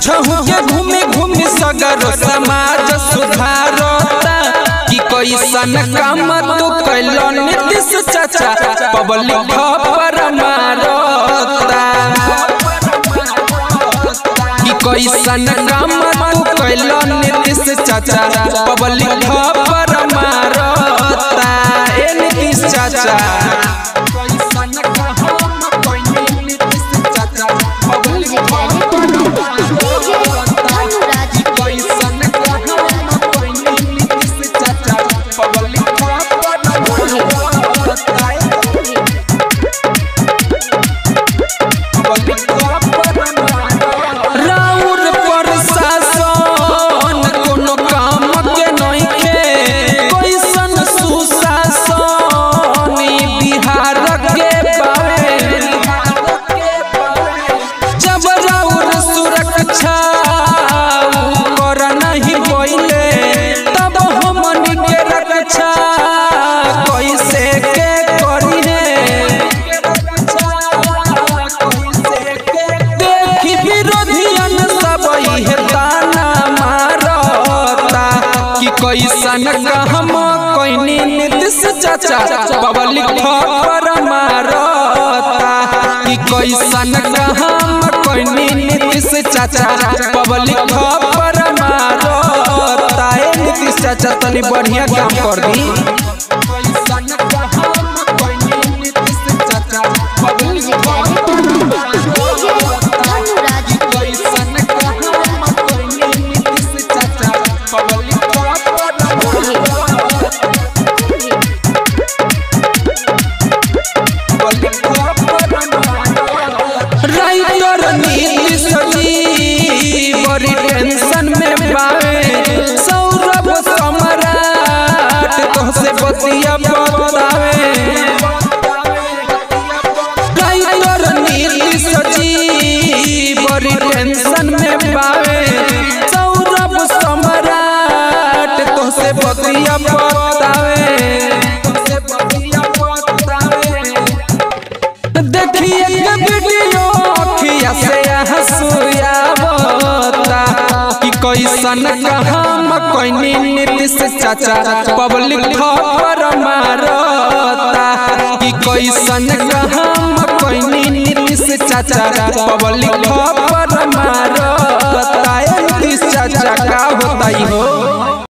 झूठहू के घूमे घूमे सगर समाज सुधारता कि कैसन काम तू कैलो नीतीश चाचा पब्लिक पर मारता कि कैसन काम तू कैलो नीतीश चाचा पब्लिक पर मारता ए नीतीश चाचा कैसन हम कोई नीतीश चाचा पब्लिक पर मारता कि कैसन हम कोई नीतीश चाचा पब्लिक पर मारता ए नीतीश चाचा तनी बढ़िया काम कर दी बड़ी टेंशन में बावे सौरभ सम्राट तोहसे बतिया बतावे राइटर नीतीश जी बड़ी टेंशन में बावे सौरभ सम्राट तोहसे बतिया बतावे देखिए वीडियो अखिया से हंसुया कैसन हम कोई नीतीश चाचा पब्लिक पर मारता कि कैसन हम कोई नीतीश चाचा पब्लिक पर